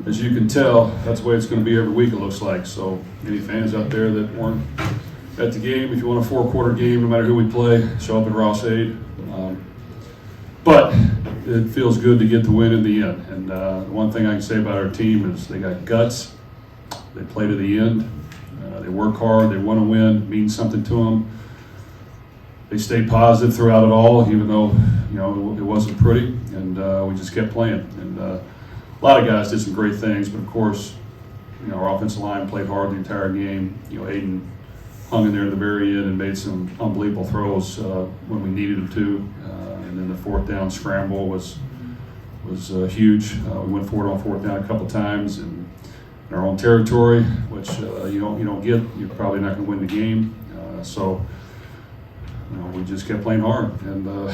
as you can tell, that's the way it's going to be every week, it looks like. So any fans out there that weren't at the game, if you want a 4-quarter game, no matter who we play, show up at Ross-Ade. But it feels good to get the win in the end. And one thing I can say about our team is they got guts. They play to the end. They work hard. They want to win. It means something to them. They stayed positive throughout it all, even though it wasn't pretty. And we just kept playing. And a lot of guys did some great things, but of course, our offensive line played hard the entire game. Aiden hung in there at the very end and made some unbelievable throws when we needed him to. And then the 4th down scramble was huge. We went for it on 4th down a couple times in our own territory, which you don't get. You're probably not going to win the game. So we just kept playing hard. And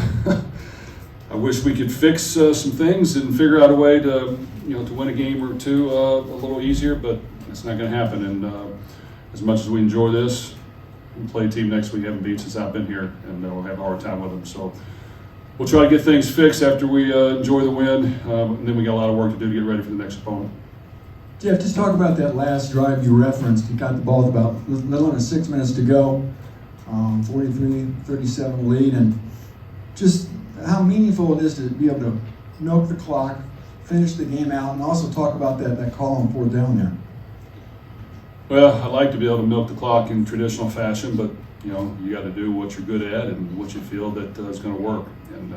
I wish we could fix some things and figure out a way to win a game or two a little easier, but it's not going to happen. And as much as we enjoy this, we play a team next week we haven't beat since I've been here, and we'll have a hard time with them. So we'll try to get things fixed after we enjoy the win, and then we got a lot of work to do to get ready for the next opponent. Jeff, just talk about that last drive you referenced. You got the ball with about a little under 6 minutes to go, 43-37 lead, and just how meaningful it is to be able to milk the clock, finish the game out, and also talk about that call on 4th down there. Well, I like to be able to milk the clock in traditional fashion, but you got to do what you're good at and what you feel that is going to work. And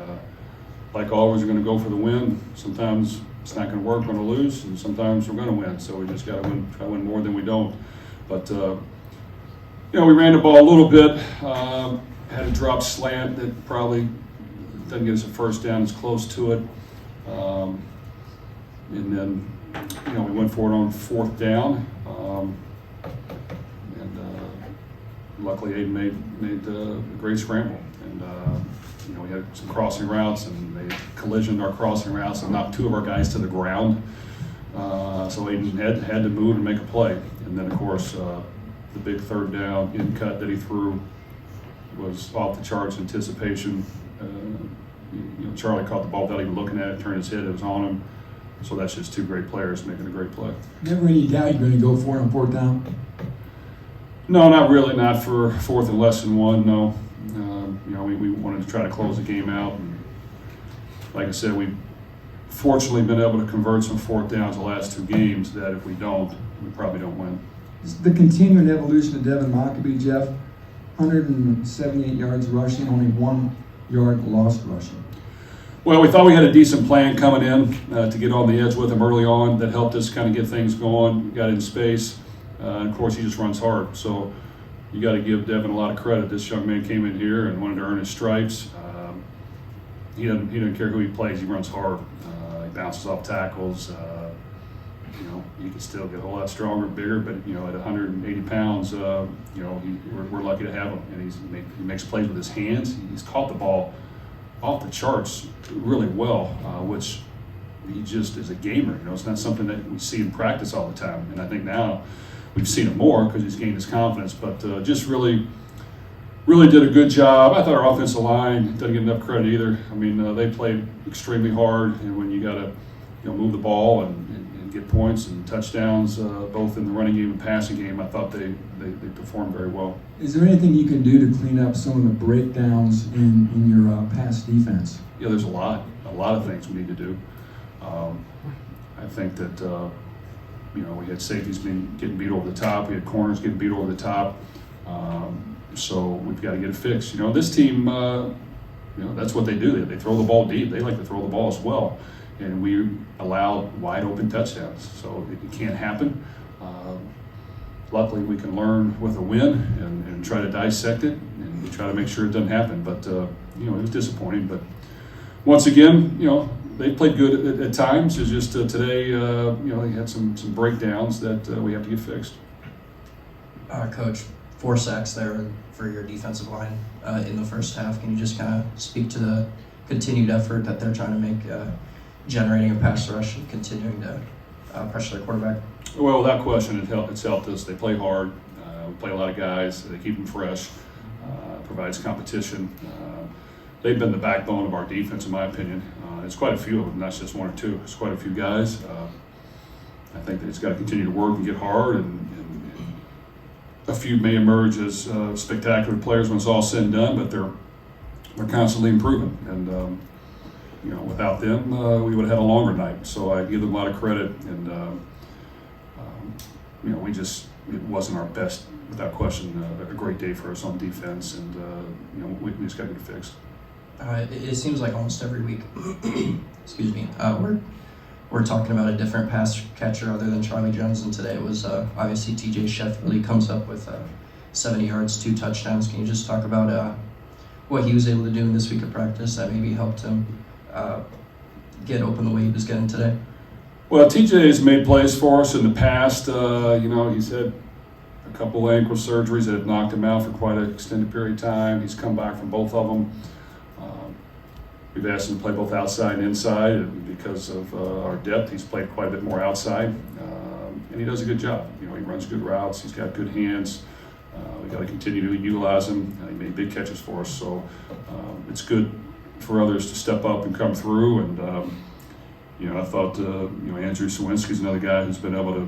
like always, we're going to go for the win. Sometimes it's not going to work, we're going to lose, and sometimes we're going to win. So we just got to try to win more than we don't. But we ran the ball a little bit. Had a drop slant that probably doesn't get us a first down. It's close to it. And then we went for it on 4th down. Luckily, Aiden made a great scramble, and we had some crossing routes, and they collisioned our crossing routes and knocked 2 of our guys to the ground. So Aiden had to move and make a play, and then of course the big 3rd down in cut that he threw was off the charts anticipation. Charlie caught the ball without even looking at it, turned his head, it was on him. So that's just 2 great players making a great play. Never any doubt you're going to go for it on 4th down? No, not really. Not for 4th and less than 1. No. We wanted to try to close the game out. And like I said, we've fortunately been able to convert some 4th downs the last 2 games that if we don't, we probably don't win. The continuing evolution of Devin Mockobee, Jeff, 178 yards rushing, only 1 yard lost rushing. Well, we thought we had a decent plan coming in to get on the edge with him early on that helped us kind of get things going, got in space. And of course, he just runs hard. So you got to give Devin a lot of credit. This young man came in here and wanted to earn his stripes. He doesn't care who he plays. He runs hard. He bounces off tackles. He can still get a whole lot stronger, bigger. But at 180 pounds, we're lucky to have him. And he makes plays with his hands. He's caught the ball off the charts really well, which he just is a gamer. It's not something that we see in practice all the time. And I think now we've seen it more because he's gained his confidence. But just really did a good job. I thought our offensive line doesn't get enough credit either. I mean, they played extremely hard, and when you got to move the ball and get points and touchdowns, both in the running game and passing game, I thought they performed very well. Is there anything you can do to clean up some of the breakdowns in your pass defense? Yeah, there's a lot of things we need to do. I think that we had safeties getting beat over the top. We had corners getting beat over the top. So we've got to get it fixed. This team, that's what they do. They throw the ball deep. They like to throw the ball as well. And we allow wide open touchdowns. So it can't happen. Luckily, we can learn with a win and try to dissect it and try to make sure it doesn't happen. But, it was disappointing. But once again, they played good at times. It's just today, they had some breakdowns that we have to get fixed. Coach, 4 sacks there for your defensive line in the first half. Can you just kind of speak to the continued effort that they're trying to make, generating a pass rush and continuing to pressure their quarterback? Well, without question, it's helped us. They play hard. We play a lot of guys. They keep them fresh. Provides competition. They've been the backbone of our defense, in my opinion. It's quite a few of them, not just 1 or 2. It's quite a few guys. I think that he's got to continue to work and get hard, and a few may emerge as spectacular players when it's all said and done, but they're constantly improving. And without them, we would have had a longer night. So I give them a lot of credit, and it wasn't our best, without question, a great day for us on defense, and we just got to get it fixed. It seems like almost every week, excuse me, we're talking about a different pass catcher other than Charlie Jones, and today it was obviously TJ Sheffield. He comes up with 70 yards, 2 touchdowns. Can you just talk about what he was able to do in this week of practice that maybe helped him get open the way he was getting today? Well, TJ has made plays for us in the past. He's had a couple ankle surgeries that have knocked him out for quite an extended period of time. He's come back from both of them. We've asked him to play both outside and inside, and because of our depth, he's played quite a bit more outside, and he does a good job. He runs good routes. He's got good hands. We got to continue to utilize him. He made big catches for us, so it's good for others to step up and come through. And I thought Andrew Sawinski's another guy who's been able to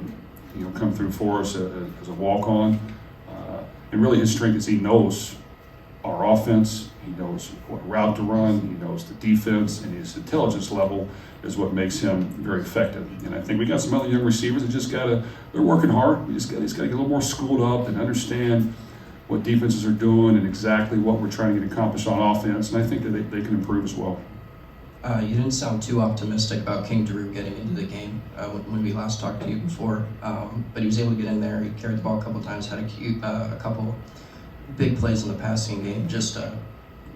come through for us as a walk-on, and really his strength is he knows our offense. He knows what route to run. He knows the defense, and his intelligence level is what makes him very effective. And I think we got some other young receivers that they're working hard. We just got to get a little more schooled up and understand what defenses are doing and exactly what we're trying to get accomplished on offense. And I think that they can improve as well. You didn't sound too optimistic about King Drew getting into the game when we last talked to you before, but he was able to get in there. He carried the ball a couple times, had a couple big plays in the passing game. Just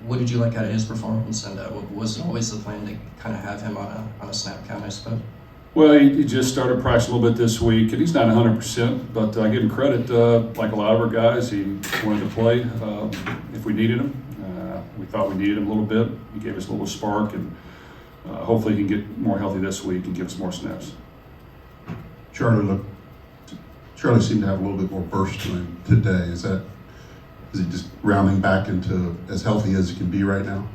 what did you like out of his performance, and was it always the plan to kind of have him on a snap count, I suppose? Well, he just started practice a little bit this week, and he's not 100%, but I give him credit. Like a lot of our guys, he wanted to play if we needed him. We thought we needed him a little bit. He gave us a little spark, and hopefully he can get more healthy this week and give us more snaps. Charlie seemed to have a little bit more burst to him today. Is he just rounding back into as healthy as he can be right now?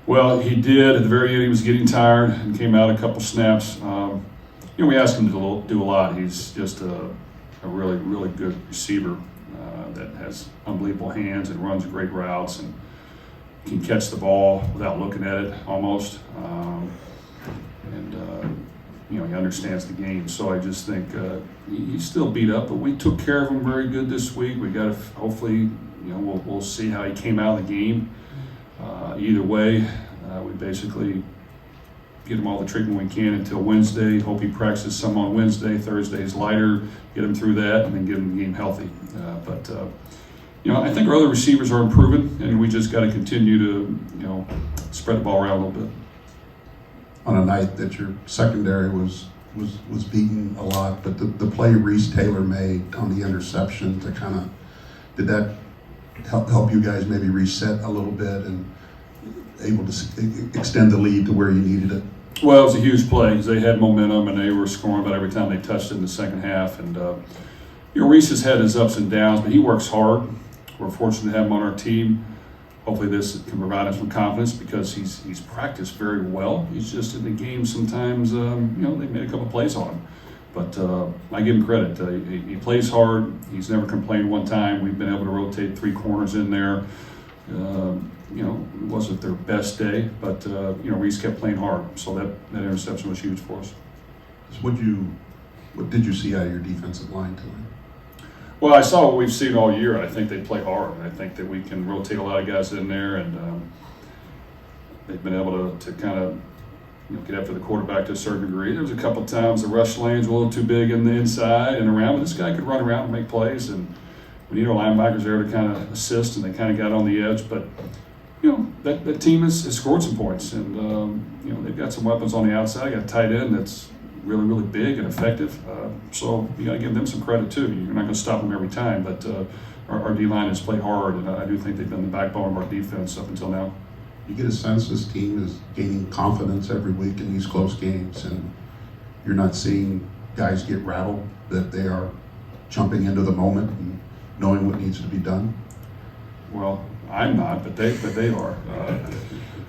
Well, he did. At the very end, he was getting tired and came out a couple snaps. We asked him to do a lot. He's just a really, really good receiver that has unbelievable hands and runs great routes and can catch the ball without looking at it almost. He understands the game. So I just think he's still beat up, but we took care of him very good this week. We got to hopefully, we'll see how he came out of the game. Either way, we basically get him all the treatment we can until Wednesday. Hope he practices some on Wednesday. Thursday's lighter. Get him through that, and then get him the game healthy. I think our other receivers are improving, and we just got to continue to, spread the ball around a little bit. On a night that your secondary was beaten a lot, but the play Reese Taylor made on the interception did that help you guys maybe reset a little bit and able to extend the lead to where you needed it? Well, it was a huge play because they had momentum and they were scoring about every time they touched it in the second half. And Reese has had his ups and downs, but he works hard. We're fortunate to have him on our team. Hopefully this can provide him some confidence because he's practiced very well. He's just in the game sometimes, they made a couple plays on him. But I give him credit. He plays hard. He's never complained one time. We've been able to rotate 3 corners in there. It wasn't their best day, but Reese kept playing hard. So that interception was huge for us. What did you see out of your defensive line tonight? Well, I saw what we've seen all year. I think they play hard. I think that we can rotate a lot of guys in there, and they've been able to kind of get after the quarterback to a certain degree. There was a couple times the rush lanes were a little too big in the inside and around, but this guy could run around and make plays, and we need our linebackers there to kind of assist, and they kind of got on the edge. But that team has scored some points, and they've got some weapons on the outside. Got a tight end that's really, really big and effective. So you got to give them some credit too. You're not going to stop them every time, but our D-line has played hard, and I do think they've been the backbone of our defense up until now. You get a sense this team is gaining confidence every week in these close games, and you're not seeing guys get rattled, that they are jumping into the moment and knowing what needs to be done? Well, I'm not, but they are.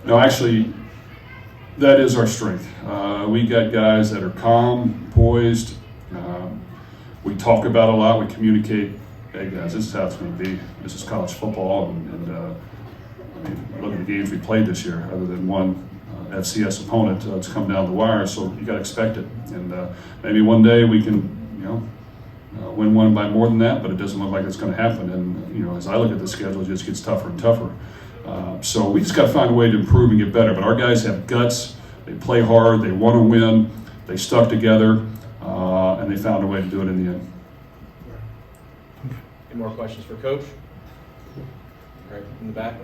No, actually, that is our strength. We got guys that are calm, poised, we talk about it a lot. We communicate. Hey guys, this is how it's going to be. This is college football, and I mean, look at the games we played this year. Other than one FCS opponent, it's come down the wire. So you got to expect it, and maybe one day we can, win one by more than that. But it doesn't look like it's going to happen. And as I look at the schedule, it just gets tougher and tougher. So we just got to find a way to improve and get better. But our guys have guts. They play hard. They want to win. They stuck together, and they found a way to do it in the end. Any more questions for Coach? All right, in the back.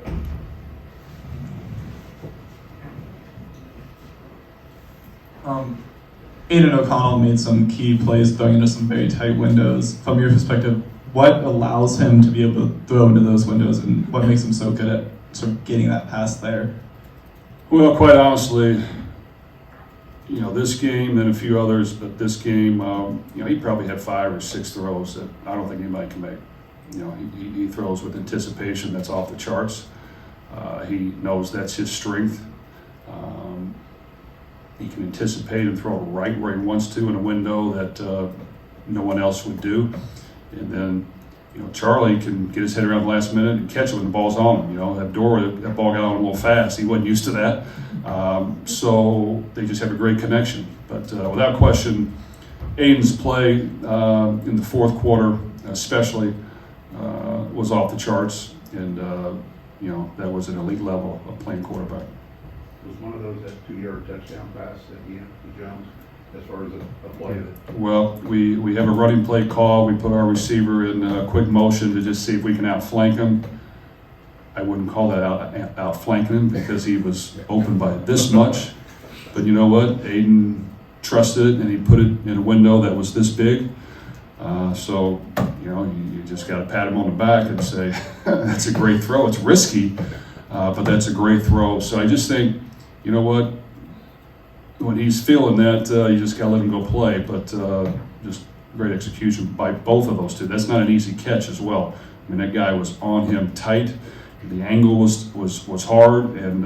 Aiden O'Connell made some key plays throwing into some very tight windows. From your perspective, what allows him to be able to throw into those windows, and what makes him so good at sort of getting that pass there? Well, quite honestly, this game and a few others, but this game, he probably had 5 or 6 throws that I don't think anybody can make. He throws with anticipation that's off the charts. He knows that's his strength. He can anticipate and throw it right where he wants to in a window that no one else would do. And then, Charlie can get his head around the last minute and catch it when the ball's on him. That ball got on him a little fast. He wasn't used to that. So they just have a great connection. But without question, Aiden's play in the fourth quarter especially was off the charts. And, that was an elite level of playing quarterback. Was one of those that 2-yard touchdown pass at the end to Jones, as far as a play that? Well, we have a running play call. We put our receiver in quick motion to just see if we can outflank him. I wouldn't call that outflanking him because he was open by this much. But you know what? Aiden trusted it, and he put it in a window that was this big. So you just got to pat him on the back and say, that's a great throw. It's risky, but that's a great throw. So I just think, you know what? When he's feeling that, you just got to let him go play. But just great execution by both of those two. That's not an easy catch as well. I mean, that guy was on him tight. The angle was hard, and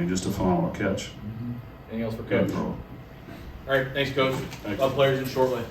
just a phenomenal catch. Anything else for Coach? All right, thanks, Coach. Thanks. Up players in shortly.